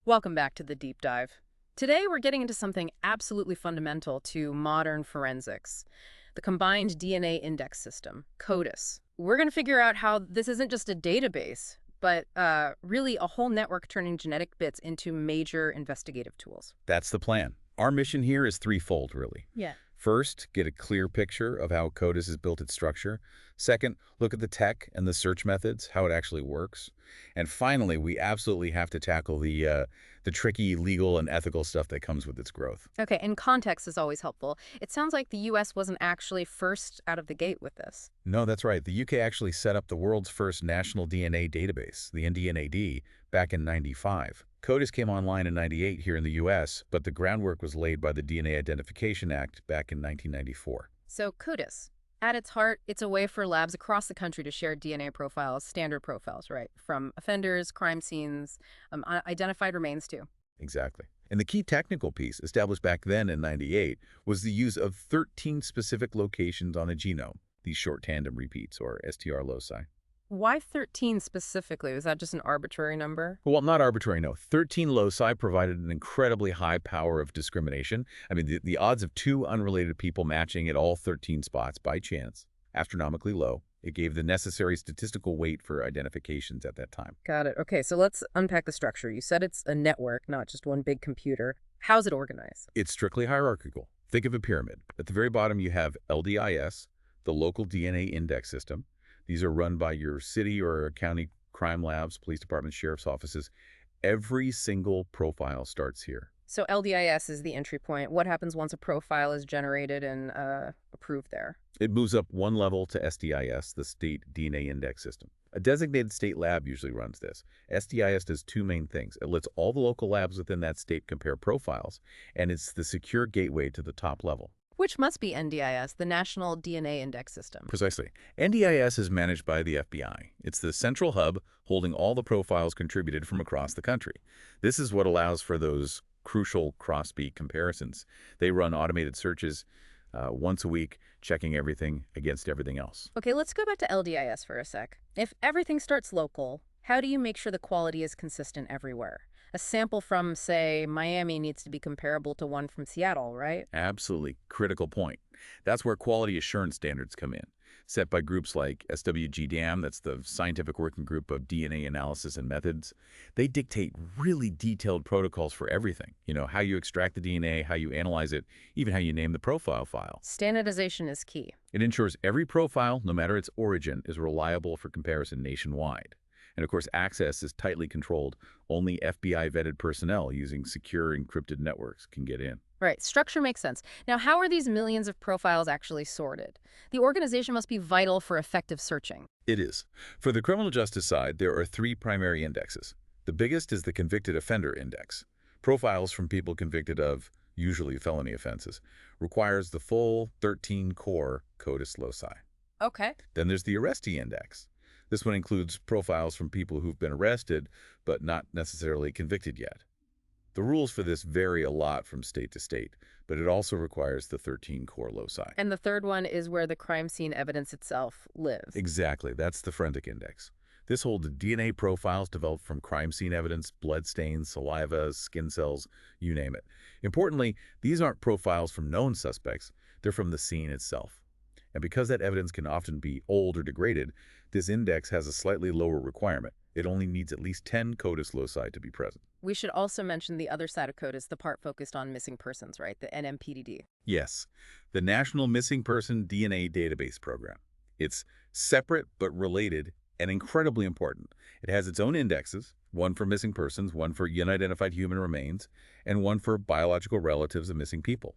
Welcome back to the deep dive. Today we're getting into something absolutely fundamental to modern forensics, the combined DNA index system, CODIS. We're going to figure out how this isn't just a database, but really a whole network turning genetic bits into major investigative tools. That's the plan. Our mission here is threefold, really. Yeah. First, get a clear picture of how CODIS has built its structure. Second, look at the tech and the search methods, how it actually works. And finally, we absolutely have to tackle the tricky legal and ethical stuff that comes with its growth. Okay, and context is always helpful. It sounds like the U.S. wasn't actually first out of the gate with this. No, that's right. The UK actually set up the world's first national DNA database, the NDNAD, back in '95. CODIS came online in '98 here in the U.S., but the groundwork was laid by the DNA Identification Act back in 1994. So CODIS, at its heart, it's a way for labs across the country to share DNA profiles, standard profiles, right? From offenders, crime scenes, identified remains too. Exactly. And the key technical piece, established back then in '98, was the use of 13 specific locations on a genome, these short tandem repeats, or STR loci. Why 13 specifically? Was that just an arbitrary number? Well, not arbitrary, no. 13 loci provided an incredibly high power of discrimination. I mean, the odds of two unrelated people matching at all 13 spots by chance, astronomically low. It gave the necessary statistical weight for identifications at that time. Got it. Okay, so let's unpack the structure. You said it's a network, not just one big computer. How's it organized? It's strictly hierarchical. Think of a pyramid. At the very bottom, you have LDIS, the local DNA index system. These are run by your city or county crime labs, police departments, sheriff's offices. Every single profile starts here. So LDIS is the entry point. What happens once a profile is generated and approved there? It moves up one level to SDIS, the state DNA index system. A designated state lab usually runs this. SDIS does two main things. It lets all the local labs within that state compare profiles, and it's the secure gateway to the top level. Which must be NDIS, the National DNA Index System. Precisely. NDIS is managed by the FBI. It's the central hub holding all the profiles contributed from across the country. This is what allows for those crucial cross-beat comparisons. They run automated searches once a week, checking everything against everything else. Okay, let's go back to LDIS for a sec. If everything starts local, how do you make sure the quality is consistent everywhere? A sample from, say, Miami needs to be comparable to one from Seattle, right? Absolutely. Critical point. That's where quality assurance standards come in, set by groups like SWG-DAM, that's the Scientific Working Group of DNA Analysis and Methods. They dictate really detailed protocols for everything. You know, how you extract the DNA, how you analyze it, even how you name the profile file. Standardization is key. It ensures every profile, no matter its origin, is reliable for comparison nationwide. And of course, access is tightly controlled. Only FBI-vetted personnel using secure encrypted networks can get in. Right, structure makes sense. Now, how are these millions of profiles actually sorted? The organization must be vital for effective searching. It is. For the criminal justice side, there are three primary indexes. The biggest is the Convicted Offender Index. Profiles from people convicted of, usually felony offenses, requires the full 13-core CODIS loci. Okay. Then there's the Arrestee Index. This one includes profiles from people who've been arrested, but not necessarily convicted yet. The rules for this vary a lot from state to state, but it also requires the 13-core loci. And the third one is where the crime scene evidence itself lives. Exactly. That's the Forensic Index. This holds DNA profiles developed from crime scene evidence, blood stains, saliva, skin cells, you name it. Importantly, these aren't profiles from known suspects. They're from the scene itself. And because that evidence can often be old or degraded, this index has a slightly lower requirement. It only needs at least 10 CODIS loci to be present. We should also mention the other side of CODIS, the part focused on missing persons, right? The NMPDD. Yes, the National Missing Person DNA Database Program. It's separate but related and incredibly important. It has its own indexes, one for missing persons, one for unidentified human remains, and one for biological relatives of missing people.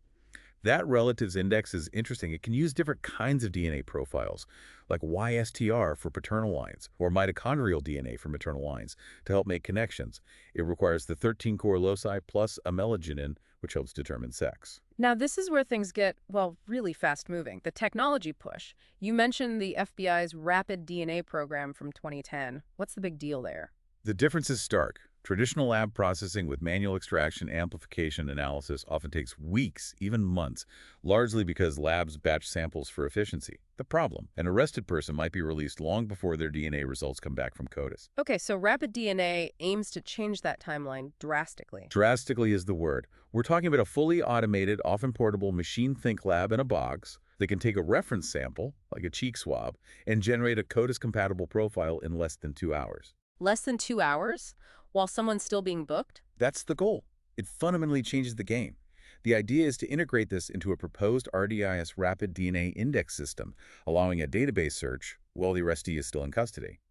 That relatives index is interesting. It can use different kinds of DNA profiles, like Y-STR for paternal lines or mitochondrial DNA for maternal lines to help make connections. It requires the 13-core loci plus a melanin, which helps determine sex. Now, this is where things get, well, really fast-moving. The technology push. You mentioned the FBI's Rapid DNA program from 2010. What's the big deal there? The difference is stark. Traditional lab processing with manual extraction, amplification, analysis often takes weeks, even months, largely because labs batch samples for efficiency. The problem, an arrested person might be released long before their DNA results come back from CODIS. Okay, so rapid DNA aims to change that timeline drastically. Drastically is the word. We're talking about a fully automated, often portable machine think lab in a box that can take a reference sample, like a cheek swab, and generate a CODIS-compatible profile in less than 2 hours. Less than 2 hours while someone's still being booked? That's the goal. It fundamentally changes the game. The idea is to integrate this into a proposed RDIS rapid DNA index system, allowing a database search while the arrestee is still in custody.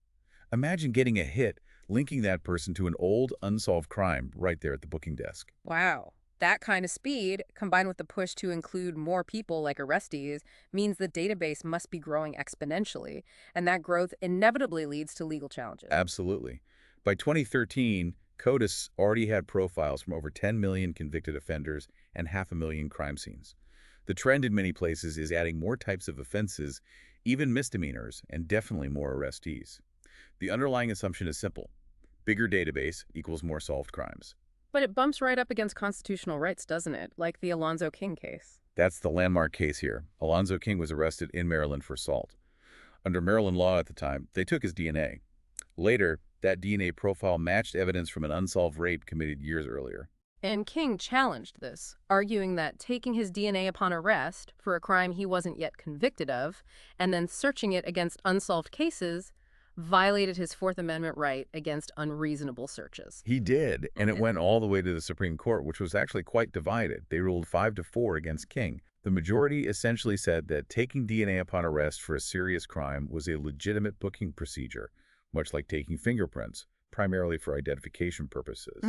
Imagine getting a hit linking that person to an old, unsolved crime right there at the booking desk. Wow. That kind of speed, combined with the push to include more people like arrestees, means the database must be growing exponentially, and that growth inevitably leads to legal challenges. Absolutely. By 2013, CODIS already had profiles from over 10 million convicted offenders and 500,000 crime scenes. The trend in many places is adding more types of offenses, even misdemeanors, and definitely more arrestees. The underlying assumption is simple. Bigger database equals more solved crimes. But it bumps right up against constitutional rights, doesn't it? Like the Alonzo King case. That's the landmark case here. Alonzo King was arrested in Maryland for assault. Under Maryland law at the time, they took his DNA. Later, that DNA profile matched evidence from an unsolved rape committed years earlier. And King challenged this, arguing that taking his DNA upon arrest for a crime he wasn't yet convicted of, and then searching it against unsolved cases, violated his Fourth Amendment right against unreasonable searches. He did, and it went all the way to the Supreme Court, which was actually quite divided. They ruled 5-4 against King. The majority essentially said that taking DNA upon arrest for a serious crime was a legitimate booking procedure, much like taking fingerprints, primarily for identification purposes.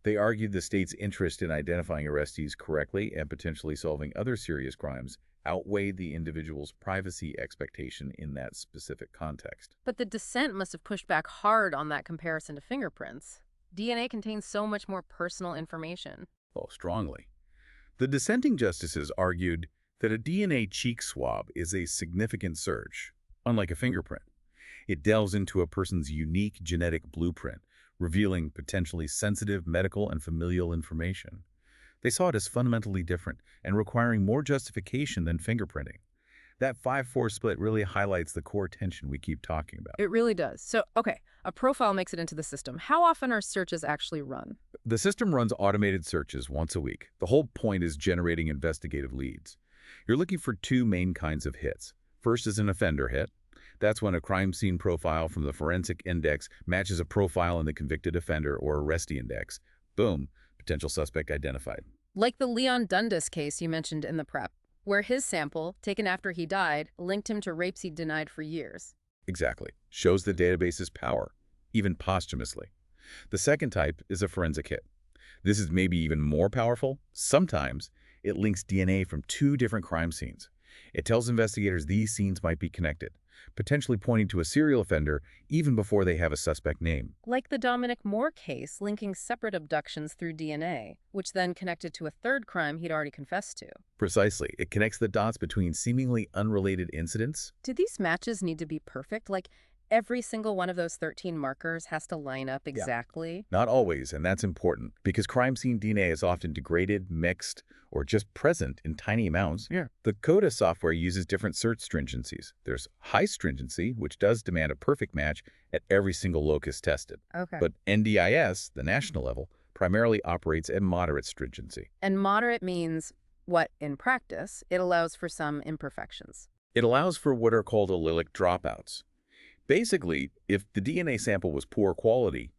They argued the state's interest in identifying arrestees correctly and potentially solving other serious crimes outweighed the individual's privacy expectation in that specific context. But the dissent must have pushed back hard on that comparison to fingerprints. DNA contains so much more personal information. Oh, strongly. The dissenting justices argued that a DNA cheek swab is a significant search, unlike a fingerprint. It delves into a person's unique genetic blueprint, revealing potentially sensitive medical and familial information. They saw it as fundamentally different and requiring more justification than fingerprinting. That 5-4 split really highlights the core tension we keep talking about. It really does. So, okay, a profile makes it into the system. How often are searches actually run? The system runs automated searches once a week. The whole point is generating investigative leads. You're looking for two main kinds of hits. First is an offender hit. That's when a crime scene profile from the forensic index matches a profile in the convicted offender or arrestee index. Boom, potential suspect identified. Like the Leon Dundas case you mentioned in the prep, where his sample, taken after he died, linked him to rapes he'd denied for years. Exactly. Shows the database's power, even posthumously. The second type is a forensic hit. This is maybe even more powerful. Sometimes it links DNA from two different crime scenes. It tells investigators these scenes might be connected, potentially pointing to a serial offender even before they have a suspect name. Like the Dominic Moore case, linking separate abductions through DNA, which then connected to a third crime he'd already confessed to. Precisely. It connects the dots between seemingly unrelated incidents. Do these matches need to be perfect? Like, every single one of those 13 markers has to line up exactly? Not always, and that's important, because crime scene DNA is often degraded, mixed, or just present in tiny amounts. The CODIS software uses different search stringencies. There's high stringency, which does demand a perfect match at every single locus tested. Okay. But NDIS, the national level, primarily operates at moderate stringency. And moderate means what, in practice, it allows for some imperfections. It allows for what are called allelic dropouts. Basically, if the DNA sample was poor quality,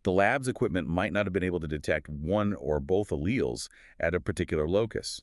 the lab's equipment might not have been able to detect one or both alleles at a particular locus.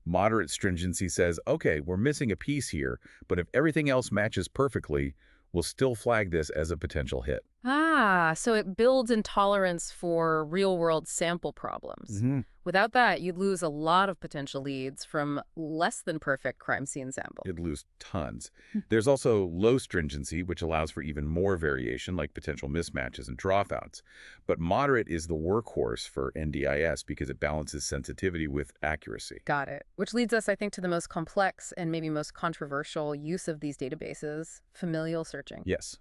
Moderate stringency says, okay, we're missing a piece here, but if everything else matches perfectly, we'll still flag this as a potential hit. Ah, so it builds in tolerance for real-world sample problems. Without that, you'd lose a lot of potential leads from less than perfect crime scene sample. You'd lose tons. There's also low stringency, which allows for even more variation, like potential mismatches and dropouts. But moderate is the workhorse for NDIS because it balances sensitivity with accuracy. Got it. Which leads us, I think, to the most complex and maybe most controversial use of these databases, familial searching. Yes.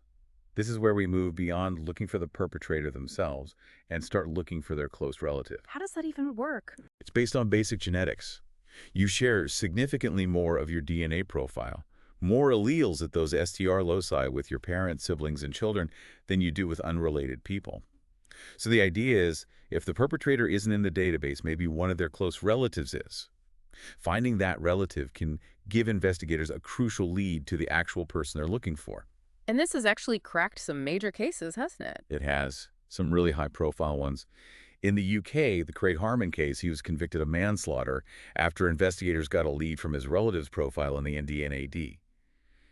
This is where we move beyond looking for the perpetrator themselves and start looking for their close relative. How does that even work? It's based on basic genetics. You share significantly more of your DNA profile, more alleles at those STR loci with your parents, siblings, and children than you do with unrelated people. So the idea is, if the perpetrator isn't in the database, maybe one of their close relatives is. Finding that relative can give investigators a crucial lead to the actual person they're looking for. And this has actually cracked some major cases, hasn't it? It has some really high-profile ones. In the UK, the Craig Harmon case, he was convicted of manslaughter after investigators got a lead from his relative's profile in the NDNAD.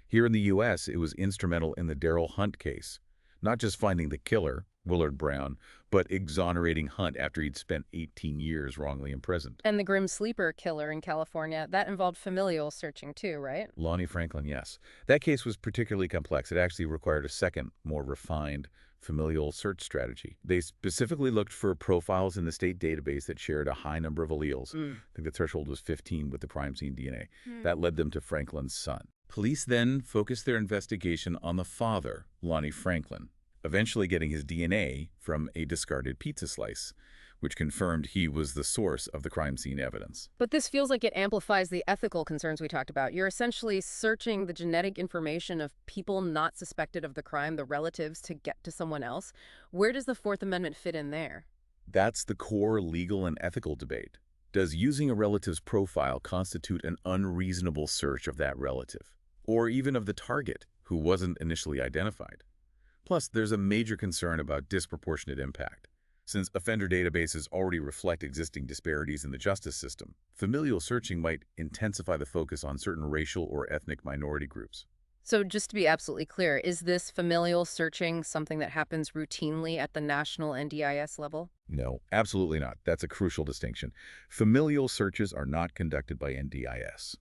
Here in the U.S., it was instrumental in the Darrell Hunt case, not just finding the killer, Willard Brown, but exonerating Hunt after he'd spent 18 years wrongly imprisoned. And the Grim Sleeper killer in California, that involved familial searching too, right? Lonnie Franklin, yes. That case was particularly complex. It actually required a second, more refined familial search strategy. They specifically looked for profiles in the state database that shared a high number of alleles. I think the threshold was 15 with the crime scene DNA. That led them to Franklin's son. Police then focused their investigation on the father, Lonnie Franklin, eventually getting his DNA from a discarded pizza slice, which confirmed he was the source of the crime scene evidence. But this feels like it amplifies the ethical concerns we talked about. You're essentially searching the genetic information of people not suspected of the crime, the relatives, to get to someone else. Where does the Fourth Amendment fit in there? That's the core legal and ethical debate. Does using a relative's profile constitute an unreasonable search of that relative, or even of the target, who wasn't initially identified? Plus, there's a major concern about disproportionate impact. Since offender databases already reflect existing disparities in the justice system, familial searching might intensify the focus on certain racial or ethnic minority groups. So just to be absolutely clear, is this familial searching something that happens routinely at the national NDIS level? No, absolutely not. That's a crucial distinction. Familial searches are not conducted by NDIS.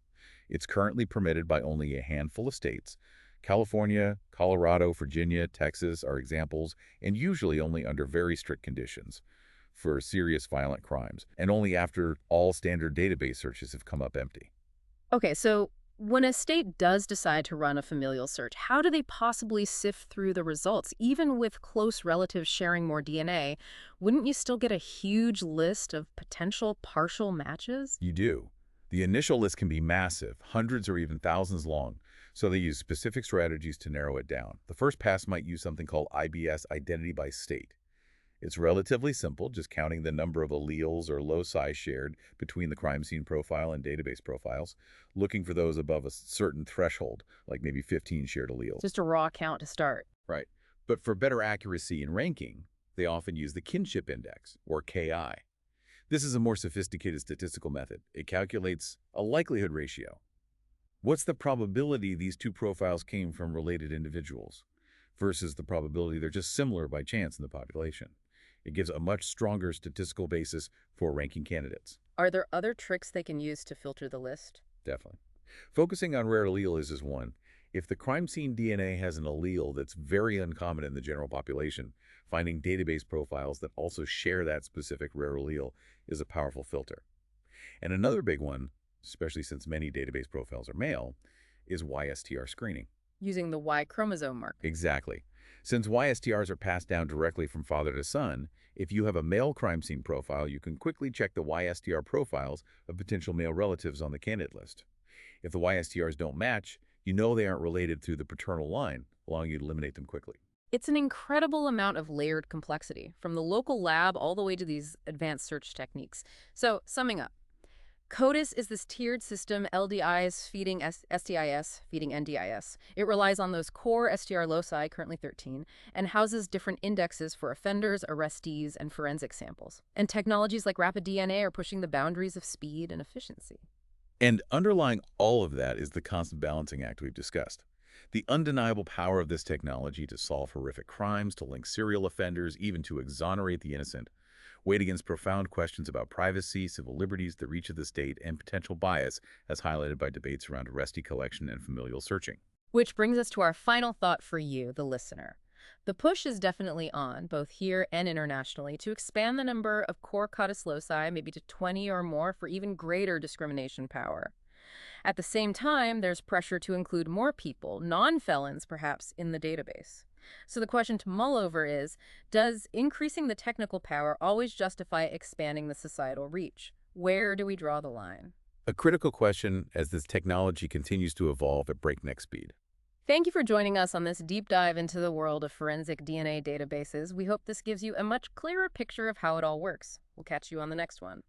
It's currently permitted by only a handful of states. California, Colorado, Virginia, Texas are examples, and usually only under very strict conditions for serious violent crimes, and only after all standard database searches have come up empty. Okay, so when a state does decide to run a familial search, how do they possibly sift through the results? Even with close relatives sharing more DNA, wouldn't you still get a huge list of potential partial matches? You do. The initial list can be massive, hundreds or even thousands long, so they use specific strategies to narrow it down. The first pass might use something called IBS, identity by state. It's relatively simple, just counting the number of alleles or loci shared between the crime scene profile and database profiles, looking for those above a certain threshold, like maybe 15 shared alleles. Just a raw count to start. Right. But for better accuracy in ranking, they often use the Kinship Index, or KI. This is a more sophisticated statistical method. It calculates a likelihood ratio. What's the probability these two profiles came from related individuals versus the probability they're just similar by chance in the population? It gives a much stronger statistical basis for ranking candidates. Are there other tricks they can use to filter the list? Definitely. Focusing on rare alleles is one. If the crime scene DNA has an allele that's very uncommon in the general population, finding database profiles that also share that specific rare allele is a powerful filter. And another big one, especially since many database profiles are male, is Y-STR screening. Using the Y chromosome mark. Exactly. Since Y-STRs are passed down directly from father to son, if you have a male crime scene profile, you can quickly check the Y-STR profiles of potential male relatives on the candidate list. If the Y-STRs don't match, you know they aren't related through the paternal line, allowing you to eliminate them quickly. It's an incredible amount of layered complexity, from the local lab all the way to these advanced search techniques. So, summing up, CODIS is this tiered system, LDIs feeding STIS, feeding NDIS. It relies on those core STR loci, currently 13, and houses different indexes for offenders, arrestees, and forensic samples. And technologies like rapid DNA are pushing the boundaries of speed and efficiency. And underlying all of that is the constant balancing act we've discussed. The undeniable power of this technology to solve horrific crimes, to link serial offenders, even to exonerate the innocent, weighed against profound questions about privacy, civil liberties, the reach of the state, and potential bias, as highlighted by debates around arrestee collection and familial searching. Which brings us to our final thought for you, the listener. The push is definitely on, both here and internationally, to expand the number of core CODIS loci, maybe to 20 or more, for even greater discrimination power. At the same time, there's pressure to include more people, non-felons perhaps, in the database. So the question to mull over is, does increasing the technical power always justify expanding the societal reach? Where do we draw the line? A critical question as this technology continues to evolve at breakneck speed. Thank you for joining us on this deep dive into the world of forensic DNA databases. We hope this gives you a much clearer picture of how it all works. We'll catch you on the next one.